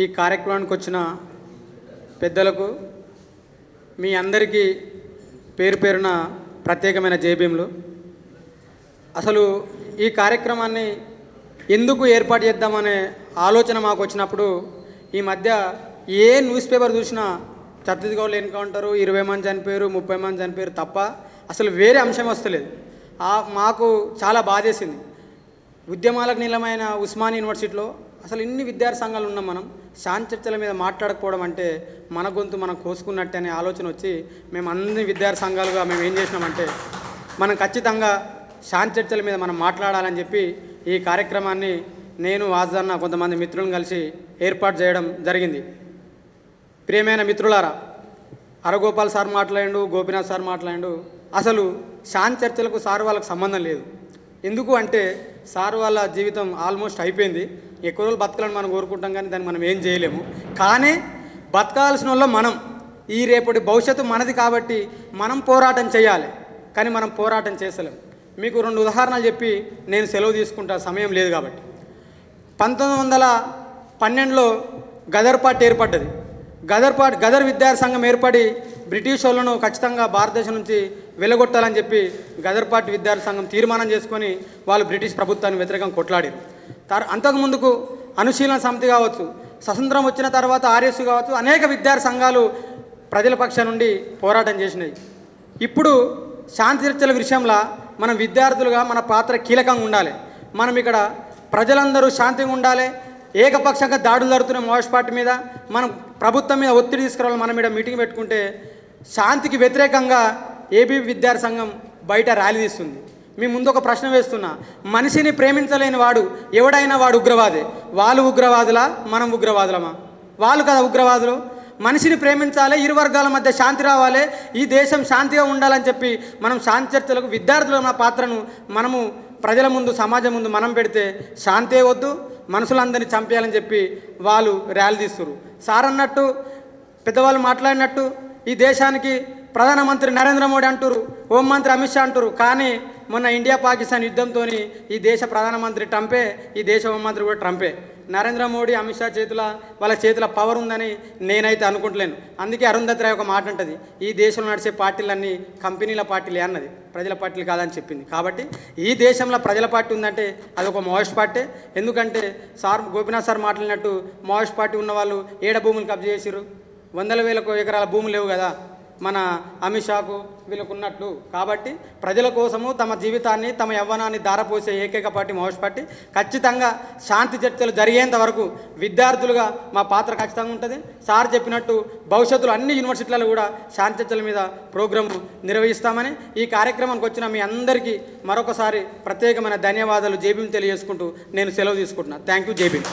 ఈ కార్యక్రమానికి వచ్చిన పెద్దలకు మీ అందరికీ పేరు పేరున ప్రత్యేకమైన జైభీములు. అసలు ఈ కార్యక్రమాన్ని ఎందుకు ఏర్పాటు చేద్దామనే ఆలోచన మాకు వచ్చినప్పుడు ఈ మధ్య ఏ న్యూస్ పేపర్ చూసినా ఛత్తీస్గఢ్లో ఎన్కౌంటరు 20 మంది చనిపోయారు, 30 మంది చనిపోయారు తప్ప అసలు వేరే అంశం వస్తలేదు. మాకు చాలా బాధేసింది. ఉద్యమాలకు నిలమైన ఉస్మానియా యూనివర్సిటీలో అసలు ఇన్ని విద్యార్థి సంఘాలు ఉన్నాం, మనం శాంతి చర్చల మీద మాట్లాడకపోవడం అంటే మన గొంతు మనం కోసుకున్నట్టు అనే ఆలోచన వచ్చి మేము అన్ని విద్యార్థి సంఘాలుగా మేము ఏం చేసినామంటే మనం ఖచ్చితంగా శాంతి చర్చల మీద మనం మాట్లాడాలని చెప్పి ఈ కార్యక్రమాన్ని నేను వాజన్న కొంతమంది మిత్రులను కలిసి ఏర్పాటు చేయడం జరిగింది. ప్రియమైన మిత్రులారా, హరగోపాల్ సార్ మాట్లాడిండు, గోపీనాథ్ సార్ మాట్లాడిండు. అసలు శాంతి చర్చలకు సార్ వాళ్ళకు సంబంధం లేదు. ఎందుకు అంటే సార్ వాళ్ళ జీవితం ఆల్మోస్ట్ అయిపోయింది. ఎక్కువ రోజులు బతకాలని మనం కోరుకుంటాం, కానీ దాన్ని మనం ఏం చేయలేము. కానీ బతకాల్సిన వాళ్ళు మనం, ఈ రేపటి భవిష్యత్తు మనది కాబట్టి మనం పోరాటం చేయాలి. కానీ మనం పోరాటం చేసలేం. మీకు 2 ఉదాహరణలు చెప్పి నేను సెలవు తీసుకుంటా, సమయం లేదు కాబట్టి. 1912లో గదర్ పార్టీ ఏర్పడ్డది. గదర్ విద్యార్థి సంఘం ఏర్పడి బ్రిటిష్ వాళ్ళను ఖచ్చితంగా భారతదేశం నుంచి వెలగొట్టాలని చెప్పి గదర్ పార్టీ విద్యార్థి సంఘం తీర్మానం చేసుకొని వాళ్ళు బ్రిటిష్ ప్రభుత్వాన్ని వ్యతిరేకంగా కొట్లాడారు. అంతకుముందుకు అనుశీలన సమితి కావచ్చు, స్వతంత్రం వచ్చిన తర్వాత ఆర్ఎస్ కావచ్చు, అనేక విద్యార్థి సంఘాలు ప్రజల పక్షం నుండి పోరాటం చేసినాయి. ఇప్పుడు శాంతి చర్చల విషయంలో మనం విద్యార్థులుగా మన పాత్ర కీలకంగా ఉండాలి. మనం ఇక్కడ ప్రజలందరూ శాంతిగా ఉండాలి. ఏకపక్షంగా దాడులు జరుగుతున్న మావోయిస్ట్ పార్టీ మీద మనం ప్రభుత్వం మీద ఒత్తిడి తీసుకురావాలి. మనం ఇక్కడ మీటింగ్ పెట్టుకుంటే శాంతికి వ్యతిరేకంగా ఏబీ విద్యార్థి సంఘం బయట ర్యాలీ తీస్తుంది. మీ ముందు ఒక ప్రశ్న వేస్తున్నా, మనిషిని ప్రేమించలేని వాడు ఎవడైనా వాడు ఉగ్రవాదే. వాళ్ళు ఉగ్రవాదులా, మనం ఉగ్రవాదులమా? వాళ్ళు కదా ఉగ్రవాదులు. మనిషిని ప్రేమించాలి, ఇరు వర్గాల మధ్య శాంతి రావాలి, ఈ దేశం శాంతిగా ఉండాలని చెప్పి మనం శాంతి చర్చలకు విద్యార్థుల పాత్రను మనము ప్రజల ముందు, సమాజం ముందు మనం పెడితే శాంతే వద్దు, మనుషులందరినీ చంపేయాలని చెప్పి వాళ్ళు ర్యాలీ తీస్తారు. సార్ అన్నట్టు, పెద్దవాళ్ళు మాట్లాడినట్టు ఈ దేశానికి ప్రధానమంత్రి నరేంద్ర మోడీ అంటారు, హోంమంత్రి అమిత్ షా అంటారు. కానీ మొన్న ఇండియా పాకిస్తాన్ యుద్ధంతో ఈ దేశ ప్రధానమంత్రి ట్రంపే, ఈ దేశ హోంమంత్రి కూడా ట్రంపే. నరేంద్ర మోడీ, అమిత్ షా వాళ్ళ చేతిలో పవర్ ఉందని నేనైతే అనుకుంటలేను. అందుకే అరుంధతి రాయ్ ఒక మాట అంటది, ఈ దేశంలో నడిచే పార్టీలన్నీ కంపెనీల పార్టీలే అన్నది, ప్రజల పార్టీలు కాదని చెప్పింది. కాబట్టి ఈ దేశంలో ప్రజల పార్టీ ఉందంటే అది ఒక మావోయిస్ట్ పార్టీ. ఎందుకంటే సార్ గోపీనాథ్ సార్ మాట్లాడినట్టు మావోయిస్ట్ పార్టీ ఉన్న వాళ్ళు ఏడ భూములు కబ్జా చేసిరు, 100,000 ఎకరాల భూములు లేవు కదా మన అమిత్ షాకు వీళ్ళకు ఉన్నట్లు. కాబట్టి ప్రజల కోసము తమ జీవితాన్ని, తమ యవ్వనాన్ని ధారపోసే ఏకైక పార్టీ మావోయిస్ట్ పార్టీ. ఖచ్చితంగా శాంతి చర్చలు జరిగేంత వరకు విద్యార్థులుగా మా పాత్ర ఖచ్చితంగా ఉంటుంది. సార్ చెప్పినట్టు భవిష్యత్తులో అన్ని యూనివర్సిటీలలో కూడా శాంతి చర్చల మీద ప్రోగ్రాం నిర్వహిస్తామని ఈ కార్యక్రమానికి వచ్చిన మీ అందరికీ మరొకసారి ప్రత్యేకమైన ధన్యవాదాలు, జై భీమ్ తెలియజేసుకుంటూ నేను సెలవు తీసుకుంటున్నాను. Thank you. జై భీమ్.